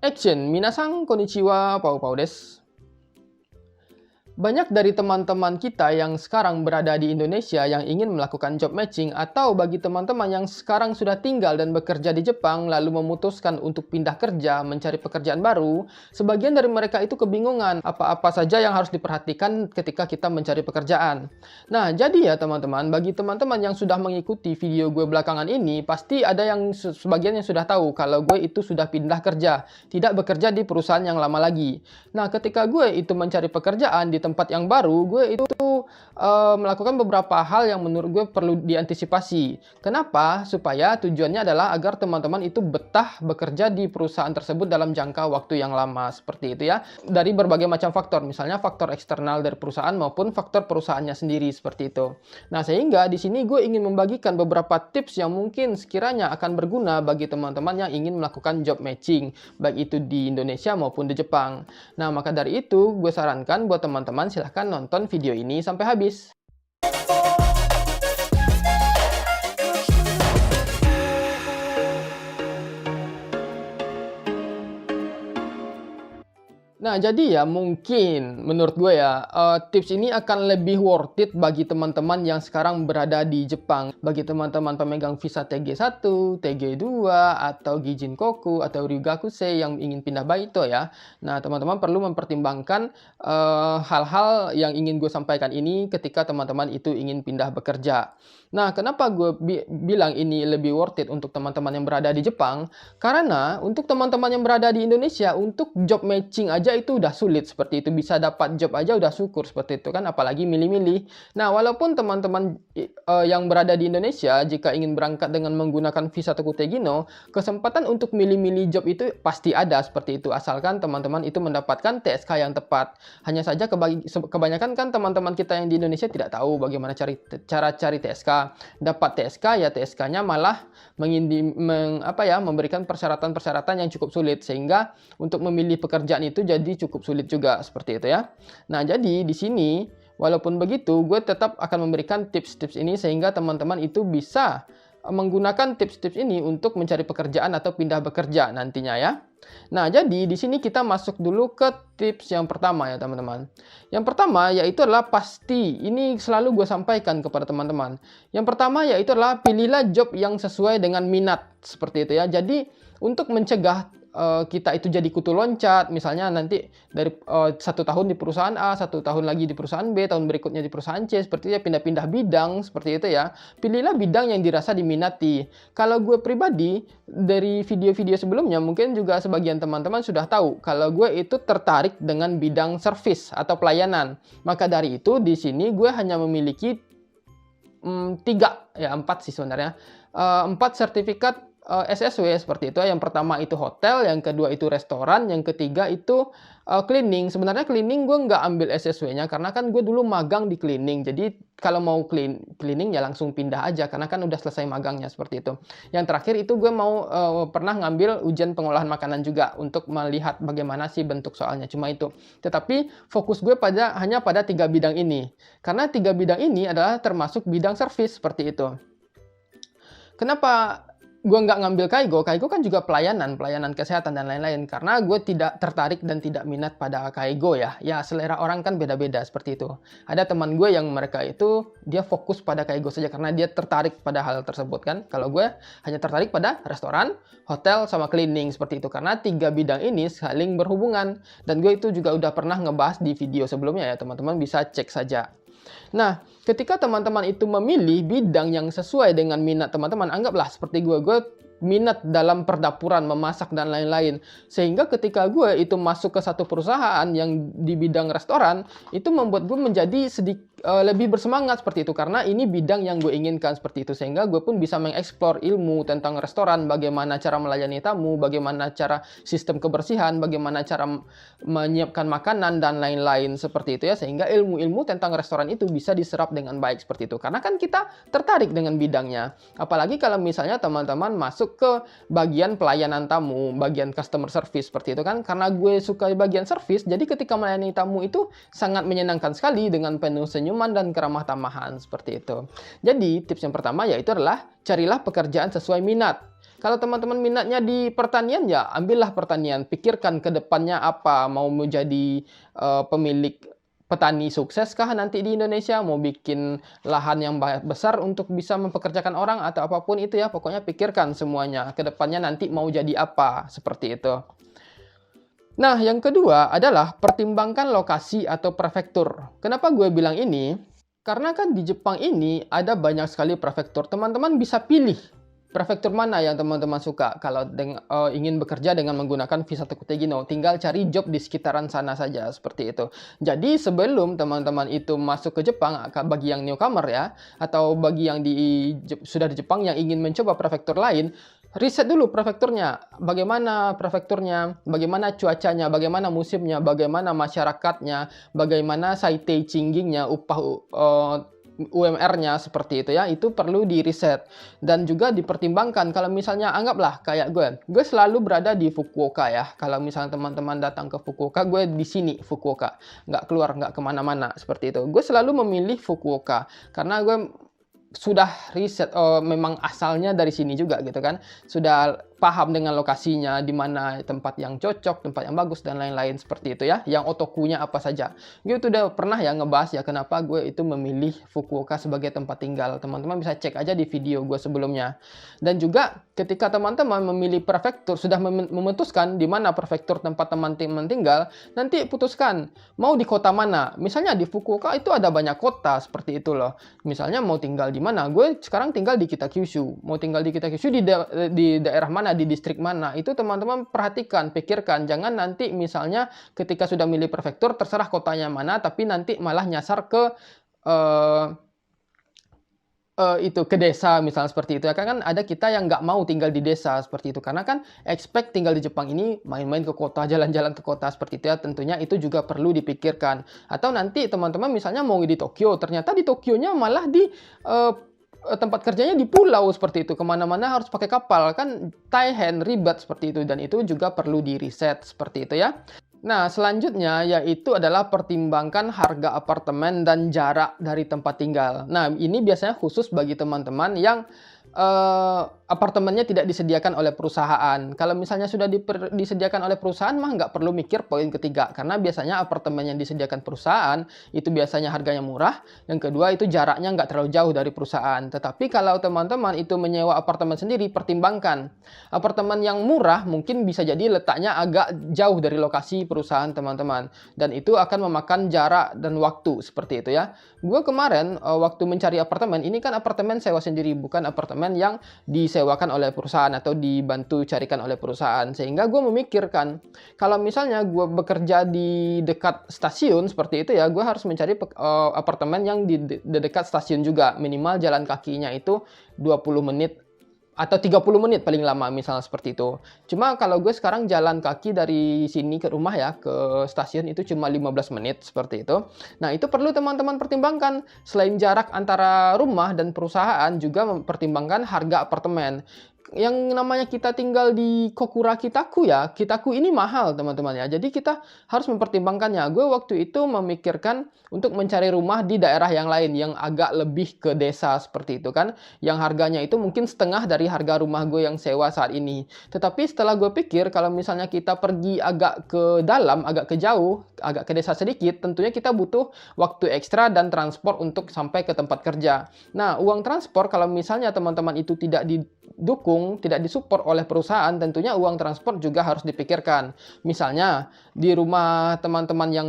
Action, minasan konnichiwa, pau-pau desu. Banyak dari teman-teman kita yang sekarang berada di Indonesia yang ingin melakukan job matching, atau bagi teman-teman yang sekarang sudah tinggal dan bekerja di Jepang lalu memutuskan untuk pindah kerja mencari pekerjaan baru, sebagian dari mereka itu kebingungan apa-apa saja yang harus diperhatikan ketika kita mencari pekerjaan. Nah, jadi ya teman-teman, bagi teman-teman yang sudah mengikuti video gue belakangan ini, pasti ada yang sebagian yang sudah tahu kalau gue itu sudah pindah kerja, tidak bekerja di perusahaan yang lama lagi. Nah, ketika gue itu mencari pekerjaan di tempat yang baru, gue itu melakukan beberapa hal yang menurut gue perlu diantisipasi. Kenapa? Supaya tujuannya adalah agar teman-teman itu betah bekerja di perusahaan tersebut dalam jangka waktu yang lama, seperti itu ya. Dari berbagai macam faktor, misalnya faktor eksternal dari perusahaan maupun faktor perusahaannya sendiri, seperti itu. Nah, sehingga di sini gue ingin membagikan beberapa tips yang mungkin sekiranya akan berguna bagi teman-teman yang ingin melakukan job matching, baik itu di Indonesia maupun di Jepang. Nah, maka dari itu gue sarankan buat teman-teman silahkan nonton video ini sampai habis. Nah, jadi ya mungkin menurut gue ya, tips ini akan lebih worth it bagi teman-teman yang sekarang berada di Jepang. Bagi teman-teman pemegang visa TG1, TG2, atau Gijinkoku, atau Ryugakusei yang ingin pindah Baito ya. Nah, teman-teman perlu mempertimbangkan hal-hal yang ingin gue sampaikan ini ketika teman-teman itu ingin pindah bekerja. Nah, kenapa gue bilang ini lebih worth it untuk teman-teman yang berada di Jepang? Karena untuk teman-teman yang berada di Indonesia, untuk job matching aja itu udah sulit seperti itu. Bisa dapat job aja udah syukur seperti itu kan, apalagi milih-milih. Nah, walaupun teman-teman yang berada di Indonesia, jika ingin berangkat dengan menggunakan visa Toku Tegino, kesempatan untuk milih-milih job itu pasti ada seperti itu. Asalkan teman-teman itu mendapatkan TSK yang tepat. Hanya saja kebanyakan kan teman-teman kita yang di Indonesia tidak tahu bagaimana cara cari TSK. Dapat TSK, ya TSK-nya malah memberikan persyaratan-persyaratan yang cukup sulit, sehingga untuk memilih pekerjaan itu jadi cukup sulit juga seperti itu ya. Nah, jadi di sini walaupun begitu gue tetap akan memberikan tips-tips ini sehingga teman-teman itu bisa menggunakan tips-tips ini untuk mencari pekerjaan atau pindah bekerja nantinya ya. Nah, jadi di sini kita masuk dulu ke tips yang pertama ya teman-teman. Yang pertama yaitu adalah pasti, ini selalu gue sampaikan kepada teman-teman. Yang pertama yaitu adalah pilihlah job yang sesuai dengan minat, seperti itu ya. Jadi untuk mencegah kita itu jadi kutu loncat, misalnya nanti dari 1 tahun di perusahaan A, 1 tahun lagi di perusahaan B, tahun berikutnya di perusahaan C, seperti itu ya, pindah-pindah bidang, seperti itu ya. Pilihlah bidang yang dirasa diminati. Kalau gue pribadi, dari video-video sebelumnya, mungkin juga sebagian teman-teman sudah tahu, kalau gue itu tertarik dengan bidang service atau pelayanan. Maka dari itu, di sini gue hanya memiliki 4 sih sebenarnya. 4 sertifikat SSW seperti itu. Yang pertama itu hotel, yang kedua itu restoran, yang ketiga itu cleaning. Sebenarnya cleaning gue nggak ambil SSW-nya karena kan gue dulu magang di cleaning. Jadi kalau mau cleaning ya langsung pindah aja karena kan udah selesai magangnya seperti itu. Yang terakhir itu gue mau pernah ngambil ujian pengolahan makanan juga untuk melihat bagaimana sih bentuk soalnya. Cuma itu. Tetapi fokus gue hanya pada 3 bidang ini. Karena 3 bidang ini adalah termasuk bidang service seperti itu. Kenapa gue nggak ngambil Kaigo? Kaigo kan juga pelayanan kesehatan dan lain-lain. Karena gue tidak tertarik dan tidak minat pada Kaigo ya. Ya selera orang kan beda-beda seperti itu. Ada teman gue yang mereka itu dia fokus pada Kaigo saja karena dia tertarik pada hal tersebut kan. Kalau gue hanya tertarik pada restoran, hotel, sama cleaning seperti itu. Karena 3 bidang ini saling berhubungan. Dan gue itu juga udah pernah ngebahas di video sebelumnya ya. Teman-teman bisa cek saja. Nah, ketika teman-teman itu memilih bidang yang sesuai dengan minat teman-teman, anggaplah seperti gue minat dalam perdapuran, memasak, dan lain-lain. Sehingga ketika gue itu masuk ke satu perusahaan yang di bidang restoran, itu membuat gue menjadi lebih bersemangat seperti itu. Karena ini bidang yang gue inginkan seperti itu. Sehingga gue pun bisa mengeksplor ilmu tentang restoran, bagaimana cara melayani tamu, bagaimana cara sistem kebersihan, bagaimana cara menyiapkan makanan, dan lain-lain seperti itu ya. Sehingga ilmu-ilmu tentang restoran itu bisa diserap dengan baik seperti itu. Karena kan kita tertarik dengan bidangnya. Apalagi kalau misalnya teman-teman masuk ke bagian pelayanan tamu, bagian customer service seperti itu kan. Karena gue suka bagian service, jadi ketika melayani tamu itu sangat menyenangkan sekali dengan penuh senyuman dan keramah tamahan seperti itu. Jadi tips yang pertama yaitu adalah carilah pekerjaan sesuai minat. Kalau teman-teman minatnya di pertanian, ya ambillah pertanian. Pikirkan ke depannya apa, mau menjadi pemilik petani sukses kah nanti di Indonesia, mau bikin lahan yang besar untuk bisa mempekerjakan orang atau apapun itu ya. Pokoknya pikirkan semuanya. Ke depannya nanti mau jadi apa, seperti itu. Nah, yang kedua adalah pertimbangkan lokasi atau prefektur. Kenapa gue bilang ini? Karena kan di Jepang ini ada banyak sekali prefektur. Teman-teman bisa pilih prefektur mana yang teman-teman suka. Kalau ingin bekerja dengan menggunakan visa Tokutegino, tinggal cari job di sekitaran sana saja, seperti itu. Jadi sebelum teman-teman itu masuk ke Jepang, bagi yang newcomer ya, atau bagi yang sudah di Jepang yang ingin mencoba prefektur lain, riset dulu prefekturnya, bagaimana prefekturnya, bagaimana cuacanya, bagaimana musimnya, bagaimana masyarakatnya, bagaimana saitei chinggingnya, upah UMR-nya, seperti itu ya. Itu perlu di riset dan juga dipertimbangkan. Kalau misalnya anggaplah kayak gue selalu berada di Fukuoka ya. Kalau misalnya teman-teman datang ke Fukuoka, gue di sini Fukuoka, nggak keluar, nggak kemana-mana, seperti itu. Gue selalu memilih Fukuoka karena gue sudah riset, memang asalnya dari sini juga gitu kan, sudah paham dengan lokasinya, di mana tempat yang cocok, tempat yang bagus dan lain-lain, seperti itu ya. Yang otokunya apa saja. Gue itu udah pernah ya ngebahas ya kenapa gue itu memilih Fukuoka sebagai tempat tinggal. Teman-teman bisa cek aja di video gue sebelumnya. Dan juga ketika teman-teman memilih prefektur, sudah memutuskan di mana prefektur tempat teman-teman tinggal, nanti putuskan mau di kota mana. Misalnya di Fukuoka itu ada banyak kota, seperti itu loh. Misalnya mau tinggal di mana? Gue sekarang tinggal di Kitakyushu. Mau tinggal di Kitakyushu di daerah mana? Di distrik mana, itu teman-teman perhatikan, pikirkan. Jangan nanti misalnya ketika sudah milih prefektur, terserah kotanya mana, tapi nanti malah nyasar ke ke desa, misalnya seperti itu ya. Kan ada kita yang nggak mau tinggal di desa, seperti itu. Karena kan expect tinggal di Jepang ini main-main ke kota, jalan-jalan ke kota, seperti itu ya. Tentunya itu juga perlu dipikirkan. Atau nanti teman-teman misalnya mau di Tokyo, ternyata di Tokyonya malah di tempat kerjanya di pulau, seperti itu. Kemana-mana harus pakai kapal, kan taihen, ribet, seperti itu. Dan itu juga perlu di riset, seperti itu ya. Nah, selanjutnya yaitu adalah pertimbangkan harga apartemen dan jarak dari tempat tinggal. Nah, ini biasanya khusus bagi teman-teman yang apartemennya tidak disediakan oleh perusahaan. Kalau misalnya sudah disediakan oleh perusahaan, mah nggak perlu mikir poin ketiga. Karena biasanya apartemen yang disediakan perusahaan, itu biasanya harganya murah. Yang kedua, itu jaraknya nggak terlalu jauh dari perusahaan. Tetapi kalau teman-teman itu menyewa apartemen sendiri, pertimbangkan. Apartemen yang murah mungkin bisa jadi letaknya agak jauh dari lokasi perusahaan teman-teman. Dan itu akan memakan jarak dan waktu, seperti itu ya. Gue kemarin, waktu mencari apartemen, ini kan apartemen sewa sendiri, bukan apartemen yang disewakan oleh perusahaan atau dibantu carikan oleh perusahaan. Sehingga gue memikirkan, kalau misalnya gue bekerja di dekat stasiun seperti itu ya, gue harus mencari apartemen yang di dekat stasiun juga. Minimal jalan kakinya itu 20 menit atau 30 menit paling lama, misalnya seperti itu. Cuma kalau gue sekarang jalan kaki dari sini ke rumah ya, ke stasiun itu cuma 15 menit, seperti itu. Nah, itu perlu teman-teman pertimbangkan. Selain jarak antara rumah dan perusahaan, juga mempertimbangkan harga apartemen. Yang namanya kita tinggal di Kokura Kitaku ya, Kitaku ini mahal teman-teman ya. Jadi kita harus mempertimbangkannya. Gue waktu itu memikirkan untuk mencari rumah di daerah yang lain, yang agak lebih ke desa, seperti itu kan. Yang harganya itu mungkin setengah dari harga rumah gue yang sewa saat ini. Tetapi setelah gue pikir, kalau misalnya kita pergi agak ke dalam, agak ke jauh, agak ke desa sedikit, tentunya kita butuh waktu ekstra dan transport untuk sampai ke tempat kerja. Nah, uang transport kalau misalnya teman-teman itu tidak didukung, tidak disupport oleh perusahaan, tentunya uang transport juga harus dipikirkan. Misalnya, di rumah teman-teman yang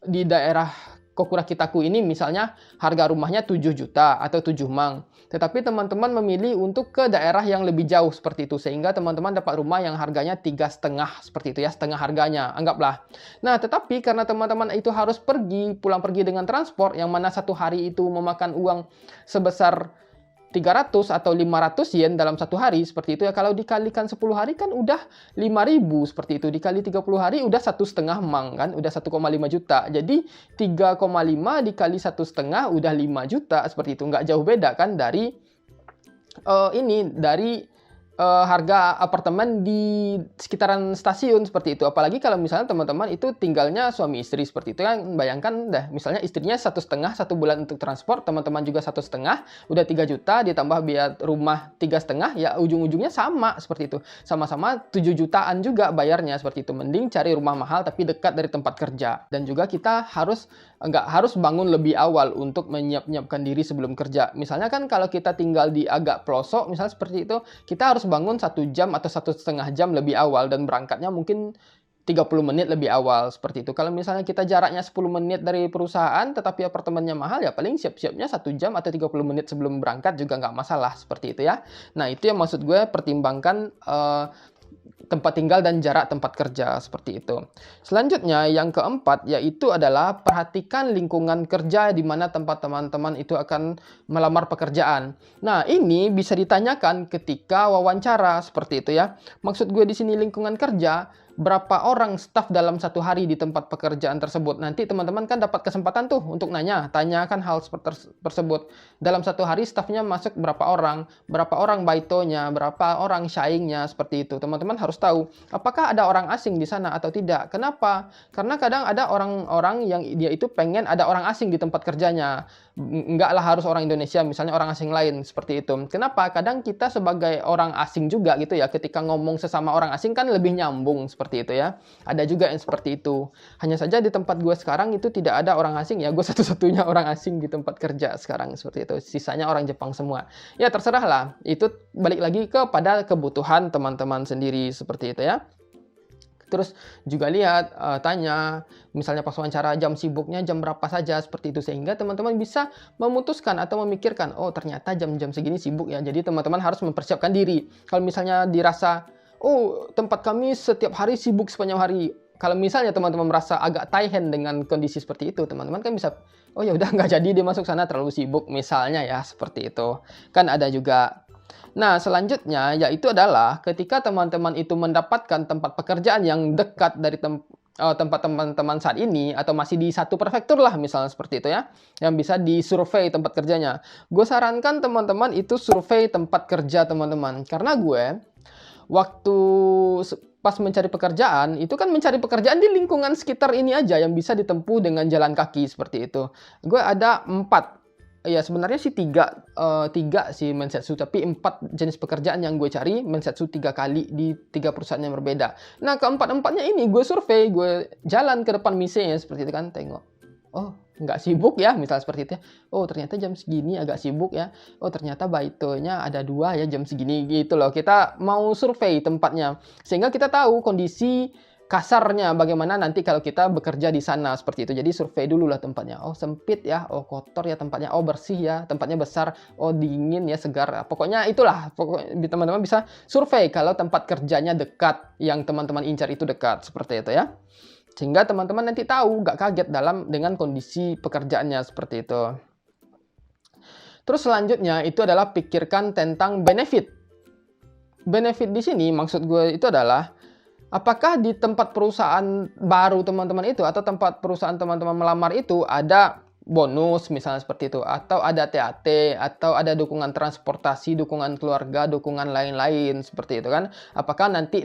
di daerah Kokura Kitaku ini, misalnya harga rumahnya 7 juta atau 7 mang. Tetapi teman-teman memilih untuk ke daerah yang lebih jauh, seperti itu. Sehingga teman-teman dapat rumah yang harganya 3,5, seperti itu ya, setengah harganya, anggaplah. Nah, tetapi karena teman-teman itu harus pulang pergi dengan transport, yang mana satu hari itu memakan uang sebesar 300 atau 500 yen dalam satu hari, seperti itu ya. Kalau dikalikan 10 hari kan udah 5.000, seperti itu. Dikali 30 hari udah 1,5 mang kan, udah 1,5 juta. Jadi 3,5 dikali 1,5 udah 5 juta, seperti itu. Nggak jauh beda kan dari harga apartemen di sekitaran stasiun seperti itu. Apalagi kalau misalnya teman-teman itu tinggalnya suami istri seperti itu kan, bayangkan dah misalnya istrinya 1,5 satu bulan untuk transport, teman-teman juga 1,5, udah 3 juta ditambah biaya rumah 3,5, ya ujung-ujungnya sama seperti itu. Sama-sama 7 jutaan juga bayarnya seperti itu. Mending cari rumah mahal tapi dekat dari tempat kerja. Dan juga kita nggak harus bangun lebih awal untuk menyiapkan diri sebelum kerja. Misalnya kan kalau kita tinggal di agak pelosok, misalnya seperti itu, kita harus bangun 1 jam atau 1,5 jam lebih awal dan berangkatnya mungkin 30 menit lebih awal seperti itu. Kalau misalnya kita jaraknya 10 menit dari perusahaan tetapi apartemennya mahal, ya paling siap-siapnya 1 jam atau 30 menit sebelum berangkat juga nggak masalah seperti itu ya. Nah itu yang maksud gue, pertimbangkan tempat tinggal dan jarak tempat kerja seperti itu. Selanjutnya yang keempat yaitu adalah perhatikan lingkungan kerja di mana tempat teman-teman itu akan melamar pekerjaan. Nah, ini bisa ditanyakan ketika wawancara seperti itu ya. Maksud gue di sini lingkungan kerja, berapa orang staf dalam satu hari di tempat pekerjaan tersebut. Nanti teman-teman kan dapat kesempatan tuh untuk tanyakan hal seperti tersebut. Dalam satu hari stafnya masuk berapa orang baitonya, berapa orang syaingnya seperti itu. Teman-teman harus tahu apakah ada orang asing di sana atau tidak. Kenapa? Karena kadang ada orang-orang yang dia itu pengen ada orang asing di tempat kerjanya. Enggaklah harus orang Indonesia, misalnya orang asing lain seperti itu. Kenapa? Kadang kita sebagai orang asing juga gitu ya, ketika ngomong sesama orang asing kan lebih nyambung seperti itu ya. Ada juga yang seperti itu. Hanya saja di tempat gue sekarang itu tidak ada orang asing ya. Gue satu-satunya orang asing di tempat kerja sekarang seperti itu. Sisanya orang Jepang semua. Ya terserah lah. Itu balik lagi kepada kebutuhan teman-teman sendiri seperti itu ya. Terus juga lihat, tanya, misalnya pas wawancara jam sibuknya jam berapa saja seperti itu. Sehingga teman-teman bisa memutuskan atau memikirkan, oh ternyata jam-jam segini sibuk ya. Jadi teman-teman harus mempersiapkan diri. Kalau misalnya dirasa, oh tempat kami setiap hari sibuk sepanjang hari. Kalau misalnya teman-teman merasa agak taihen dengan kondisi seperti itu, teman-teman kan bisa, oh ya udah nggak jadi dia masuk sana terlalu sibuk misalnya ya seperti itu. Kan ada juga. Nah, selanjutnya yaitu adalah ketika teman-teman itu mendapatkan tempat pekerjaan yang dekat dari tempat teman-teman saat ini atau masih di satu prefektur lah misalnya seperti itu ya, yang bisa disurvei tempat kerjanya. Gue sarankan teman-teman itu survei tempat kerja teman-teman. Karena gue waktu pas mencari pekerjaan, itu kan mencari pekerjaan di lingkungan sekitar ini aja yang bisa ditempuh dengan jalan kaki seperti itu. Gue ada 4. Ya sebenarnya sih 3 sih Mensetsu, tapi 4 jenis pekerjaan yang gue cari Mensetsu 3 kali di 3 perusahaan yang berbeda. Nah keempat-empatnya ini gue survei, gue jalan ke depan mise seperti itu kan, tengok. Oh nggak sibuk ya, misalnya seperti itu ya. Oh ternyata jam segini agak sibuk ya. Oh ternyata baitonya ada 2 ya jam segini gitu loh. Kita mau survei tempatnya sehingga kita tahu kondisi kasarnya bagaimana nanti kalau kita bekerja di sana seperti itu. Jadi survei dulu lah tempatnya. Oh sempit ya, oh kotor ya tempatnya, oh bersih ya, tempatnya besar, oh dingin ya, segar. Pokoknya itulah, pokoknya teman-teman bisa survei kalau tempat kerjanya dekat, yang teman-teman incar itu dekat seperti itu ya. Sehingga teman-teman nanti tahu, nggak kaget dengan kondisi pekerjaannya seperti itu. Terus selanjutnya itu adalah pikirkan tentang benefit. Benefit di sini maksud gue itu adalah apakah di tempat perusahaan baru teman-teman itu atau tempat perusahaan teman-teman melamar itu ada bonus misalnya seperti itu, atau ada TAT, atau ada dukungan transportasi, dukungan keluarga, dukungan lain-lain seperti itu kan? Apakah nanti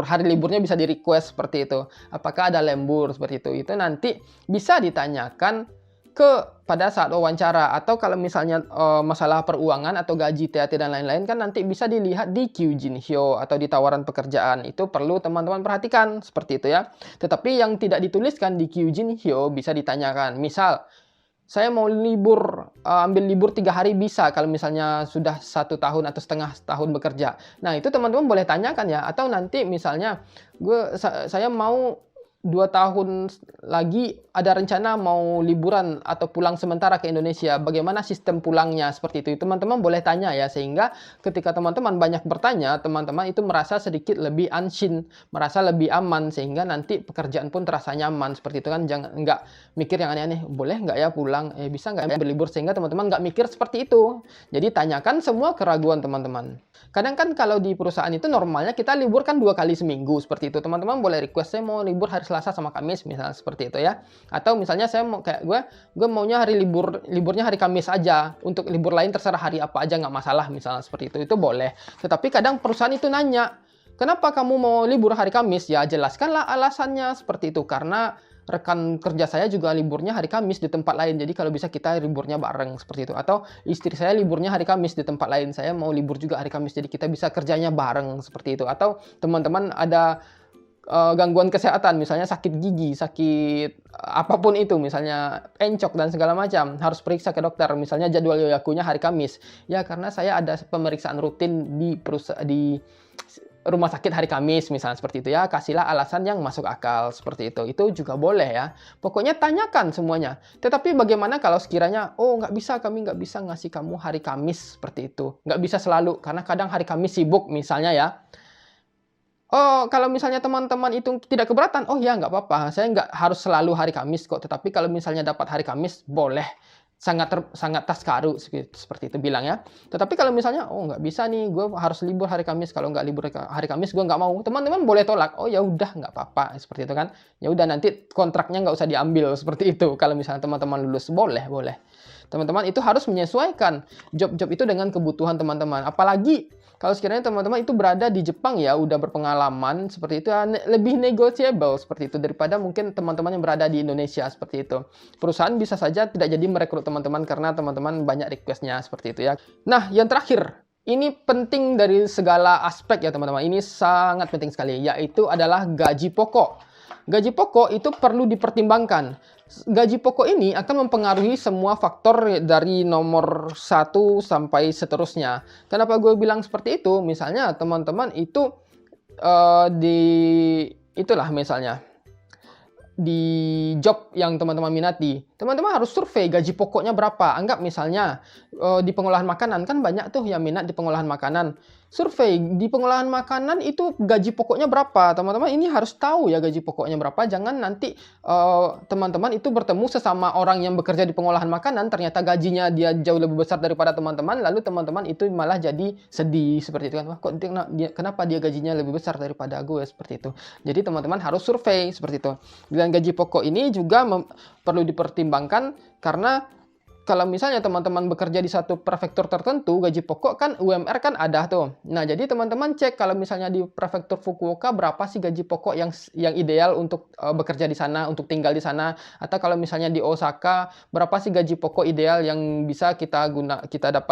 hari liburnya bisa di-request seperti itu? Apakah ada lembur seperti itu? Itu nanti bisa ditanyakan pada saat wawancara, atau kalau misalnya masalah peruangan atau gaji, TAT dan lain-lain kan nanti bisa dilihat di Kyujin Hyo atau di tawaran pekerjaan. Itu perlu teman-teman perhatikan seperti itu ya. Tetapi yang tidak dituliskan di Kyujin Hyo bisa ditanyakan. Misal saya mau ambil libur 3 hari bisa kalau misalnya sudah 1 tahun atau setengah tahun bekerja. Nah itu teman-teman boleh tanyakan ya. Atau nanti misalnya saya mau 2 tahun lagi ada rencana mau liburan atau pulang sementara ke Indonesia. Bagaimana sistem pulangnya seperti itu. Teman-teman boleh tanya ya, sehingga ketika teman-teman banyak bertanya, teman-teman itu merasa sedikit lebih anshin, merasa lebih aman, sehingga nanti pekerjaan pun terasa nyaman seperti itu kan. Jangan nggak mikir yang aneh-aneh, boleh nggak ya pulang, bisa nggak ya berlibur, sehingga teman-teman nggak mikir seperti itu. Jadi tanyakan semua keraguan teman-teman. Kadang kan kalau di perusahaan itu normalnya kita libur kan 2 kali seminggu seperti itu. Teman-teman boleh request, saya mau libur hari Selasa Selasa sama Kamis misalnya seperti itu ya. Atau misalnya saya mau kayak gue maunya liburnya hari Kamis aja, untuk libur lain terserah hari apa aja nggak masalah misalnya seperti itu boleh. Tetapi kadang perusahaan itu nanya, kenapa kamu mau libur hari Kamis? Ya jelaskanlah alasannya seperti itu, karena rekan kerja saya juga liburnya hari Kamis di tempat lain, jadi kalau bisa kita liburnya bareng seperti itu. Atau istri saya liburnya hari Kamis di tempat lain, saya mau libur juga hari Kamis, jadi kita bisa kerjanya bareng seperti itu. Atau teman-teman ada gangguan kesehatan, misalnya sakit gigi, sakit apapun itu, misalnya encok dan segala macam, harus periksa ke dokter, misalnya jadwal yoyakunya hari Kamis. Ya karena saya ada pemeriksaan rutin di rumah sakit hari Kamis misalnya seperti itu ya, kasihlah alasan yang masuk akal seperti itu juga boleh ya. Pokoknya tanyakan semuanya. Tetapi bagaimana kalau sekiranya, oh nggak bisa, kami nggak bisa ngasih kamu hari Kamis seperti itu, nggak bisa selalu, karena kadang hari Kamis sibuk misalnya ya. Oh, kalau misalnya teman-teman itu tidak keberatan, oh ya nggak apa-apa, saya nggak harus selalu hari Kamis kok. Tetapi kalau misalnya dapat hari Kamis, boleh. Sangat taskaru seperti itu bilang ya. Tetapi kalau misalnya, oh nggak bisa nih, gue harus libur hari Kamis. Kalau nggak libur hari Kamis, gue nggak mau. Teman-teman boleh tolak. Oh ya udah nggak apa-apa seperti itu kan. Ya udah nanti kontraknya nggak usah diambil seperti itu. Kalau misalnya teman-teman lulus, boleh. Teman-teman itu harus menyesuaikan job-job itu dengan kebutuhan teman-teman. Apalagi kalau sekiranya teman-teman itu berada di Jepang ya, udah berpengalaman seperti itu, lebih negotiable seperti itu daripada mungkin teman-teman yang berada di Indonesia seperti itu. Perusahaan bisa saja tidak jadi merekrut teman-teman karena teman-teman banyak request-nya seperti itu ya. Nah, yang terakhir, ini penting dari segala aspek ya teman-teman. Ini sangat penting sekali, yaitu adalah gaji pokok. Gaji pokok itu perlu dipertimbangkan. Gaji pokok ini akan mempengaruhi semua faktor dari nomor 1 sampai seterusnya. Kenapa gue bilang seperti itu? Misalnya teman-teman itu itulah misalnya di job yang teman-teman minati, teman-teman harus survei gaji pokoknya berapa. Anggap misalnya di pengolahan makanan, kan banyak tuh yang minat di pengolahan makanan. Survei di pengolahan makanan itu gaji pokoknya berapa. Teman-teman ini harus tahu ya gaji pokoknya berapa. Jangan nanti teman-teman itu bertemu sesama orang yang bekerja di pengolahan makanan, ternyata gajinya dia jauh lebih besar daripada teman-teman, lalu teman-teman itu malah jadi sedih seperti itu kan. Wah, kok kenapa dia gajinya lebih besar daripada gue seperti itu. Jadi teman-teman harus survei seperti itu. Dan gaji pokok ini juga perlu dipertimbangkan karena kalau misalnya teman-teman bekerja di satu prefektur tertentu, gaji pokok kan UMR kan ada tuh. Nah, jadi teman-teman cek kalau misalnya di prefektur Fukuoka berapa sih gaji pokok yang ideal untuk bekerja di sana, untuk tinggal di sana. Atau kalau misalnya di Osaka, berapa sih gaji pokok ideal yang bisa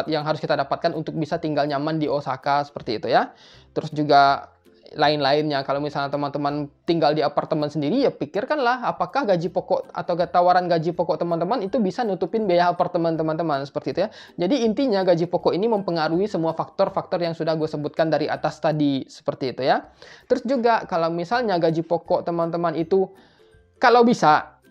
yang harus kita dapatkan untuk bisa tinggal nyaman di Osaka seperti itu ya. Terus juga lain-lainnya. Kalau misalnya teman-teman tinggal di apartemen sendiri, ya pikirkanlah apakah gaji pokok atau tawaran gaji pokok teman-teman itu bisa nutupin biaya apartemen teman-teman seperti itu ya. Jadi intinya gaji pokok ini mempengaruhi semua faktor-faktor yang sudah gue sebutkan dari atas tadi seperti itu ya. Terus juga kalau misalnya gaji pokok teman-teman itu kalau bisa,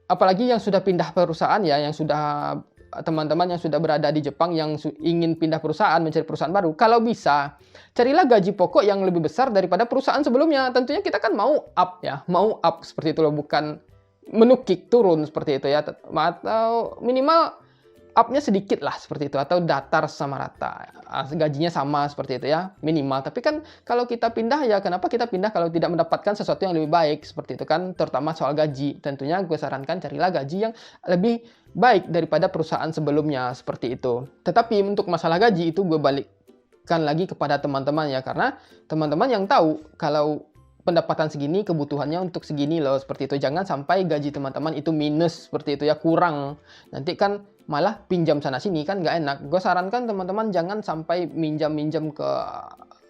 apalagi yang sudah pindah perusahaan ya, yang sudah teman-teman yang sudah berada di Jepang yang ingin pindah perusahaan, mencari perusahaan baru, kalau bisa carilah gaji pokok yang lebih besar daripada perusahaan sebelumnya. Tentunya kita kan mau up ya, mau up seperti itu loh, bukan menukik turun seperti itu ya, atau minimal up-nya sedikit lah seperti itu, atau datar sama rata, gajinya sama seperti itu ya, minimal. Tapi kan kalau kita pindah ya, kenapa kita pindah kalau tidak mendapatkan sesuatu yang lebih baik seperti itu kan, terutama soal gaji. Tentunya gue sarankan carilah gaji yang lebih baik daripada perusahaan sebelumnya seperti itu. Tetapi untuk masalah gaji itu gue balikkan lagi kepada teman-teman ya, karena teman-teman yang tahu kalau pendapatan segini, kebutuhannya untuk segini loh seperti itu. Jangan sampai gaji teman-teman itu minus seperti itu ya, kurang. Nanti kan malah pinjam sana sini kan nggak enak. Gue sarankan teman-teman jangan sampai minjam-minjam ke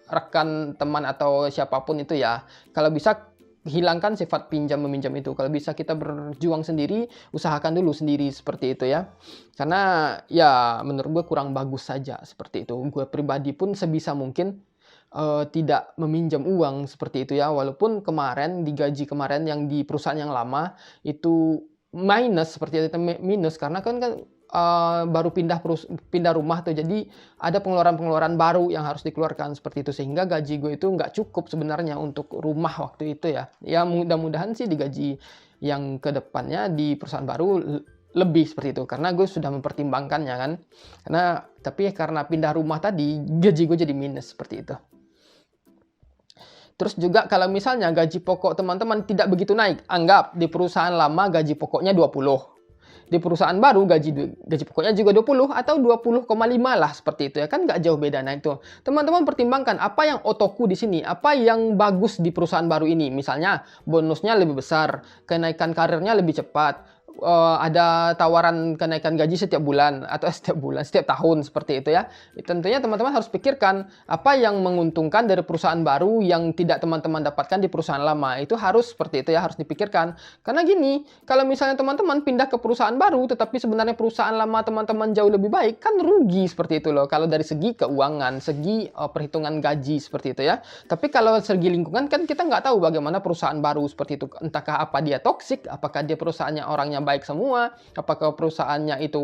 rekan teman atau siapapun itu ya. Kalau bisa hilangkan sifat pinjam meminjam itu. Kalau bisa kita berjuang sendiri, usahakan dulu sendiri seperti itu ya. Karena ya menurut gue kurang bagus saja seperti itu. Gue pribadi pun sebisa mungkin tidak meminjam uang seperti itu ya. Walaupun kemarin di gaji kemarin yang di perusahaan yang lama itu minus seperti itu, minus karena kan baru pindah rumah tuh, jadi ada pengeluaran baru yang harus dikeluarkan seperti itu, sehingga gaji gue itu nggak cukup sebenarnya untuk rumah waktu itu ya. Ya mudah-mudahan sih di gaji yang kedepannya di perusahaan baru lebih seperti itu, karena gue sudah mempertimbangkannya kan. Tapi karena pindah rumah tadi gaji gue jadi minus seperti itu. Terus juga kalau misalnya gaji pokok teman-teman tidak begitu naik, anggap di perusahaan lama gaji pokoknya 20. Di perusahaan baru gaji pokoknya juga 20 atau 20,5 lah seperti itu ya. Kan nggak jauh beda naik tuh. Teman-teman pertimbangkan apa yang otoku di sini, apa yang bagus di perusahaan baru ini. Misalnya bonusnya lebih besar, kenaikan karirnya lebih cepat, ada tawaran kenaikan gaji setiap bulan atau setiap tahun seperti itu ya. Tentunya teman-teman harus pikirkan apa yang menguntungkan dari perusahaan baru yang tidak teman-teman dapatkan di perusahaan lama. Itu harus seperti itu ya, harus dipikirkan. Karena gini, kalau misalnya teman-teman pindah ke perusahaan baru tetapi sebenarnya perusahaan lama teman-teman jauh lebih baik, kan rugi seperti itu loh. Kalau dari segi keuangan, segi perhitungan gaji seperti itu ya. Tapi kalau segi lingkungan kan kita nggak tahu bagaimana perusahaan baru seperti itu. Entahkah apa dia toksik, apakah dia perusahaannya orangnya baik semua, apakah perusahaannya itu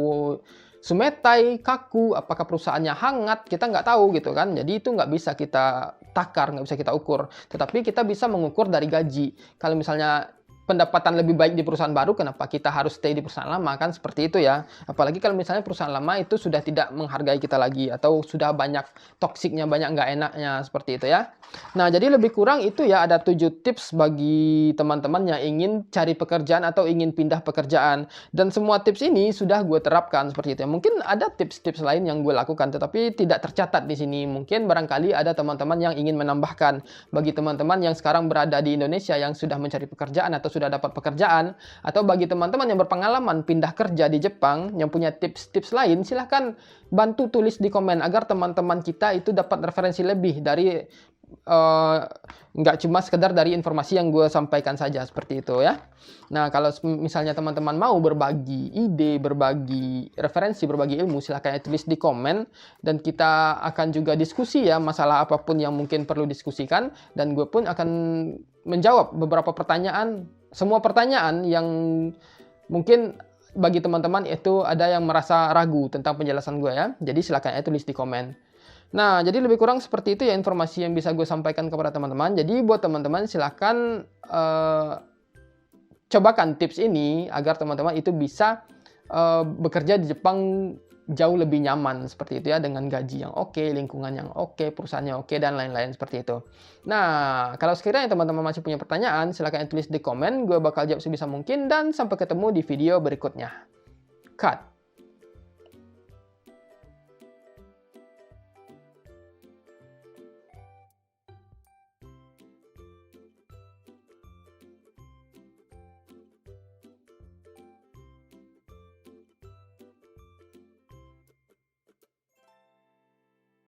sumetai, kaku, apakah perusahaannya hangat, kita nggak tahu gitu kan. Jadi itu nggak bisa kita takar, nggak bisa kita ukur. Tetapi kita bisa mengukur dari gaji. Kalau misalnya pendapatan lebih baik di perusahaan baru, kenapa kita harus stay di perusahaan lama, kan seperti itu ya. Apalagi kalau misalnya perusahaan lama itu sudah tidak menghargai kita lagi, atau sudah banyak toksiknya, banyak nggak enaknya, seperti itu ya. Nah, jadi lebih kurang itu ya, ada 7 tips bagi teman-teman yang ingin cari pekerjaan atau ingin pindah pekerjaan. Dan semua tips ini sudah gue terapkan seperti itu ya. Mungkin ada tips-tips lain yang gue lakukan, tetapi tidak tercatat di sini. Mungkin barangkali ada teman-teman yang ingin menambahkan. Bagi teman-teman yang sekarang berada di Indonesia yang sudah mencari pekerjaan atau sudah dapat pekerjaan, atau bagi teman-teman yang berpengalaman pindah kerja di Jepang yang punya tips-tips lain, silahkan bantu tulis di komen agar teman-teman kita itu dapat referensi lebih dari nggak cuma sekedar dari informasi yang gue sampaikan saja seperti itu ya. Nah, kalau misalnya teman-teman mau berbagi ide, berbagi referensi, berbagi ilmu, silahkan tulis di komen dan kita akan juga diskusi ya masalah apapun yang mungkin perlu diskusikan, dan gue pun akan menjawab beberapa pertanyaan, semua pertanyaan yang mungkin bagi teman-teman itu ada yang merasa ragu tentang penjelasan gue ya. Jadi silahkan tulis di komen. Nah, jadi lebih kurang seperti itu ya informasi yang bisa gue sampaikan kepada teman-teman. Jadi buat teman-teman silahkan cobakan tips ini agar teman-teman itu bisa bekerja di Jepang jauh lebih nyaman seperti itu ya, dengan gaji yang oke, lingkungan yang oke, perusahaannya oke, dan lain-lain seperti itu. Nah, kalau sekiranya teman-teman masih punya pertanyaan, silahkan tulis di komen. Gue bakal jawab sebisa mungkin dan sampai ketemu di video berikutnya. Cut.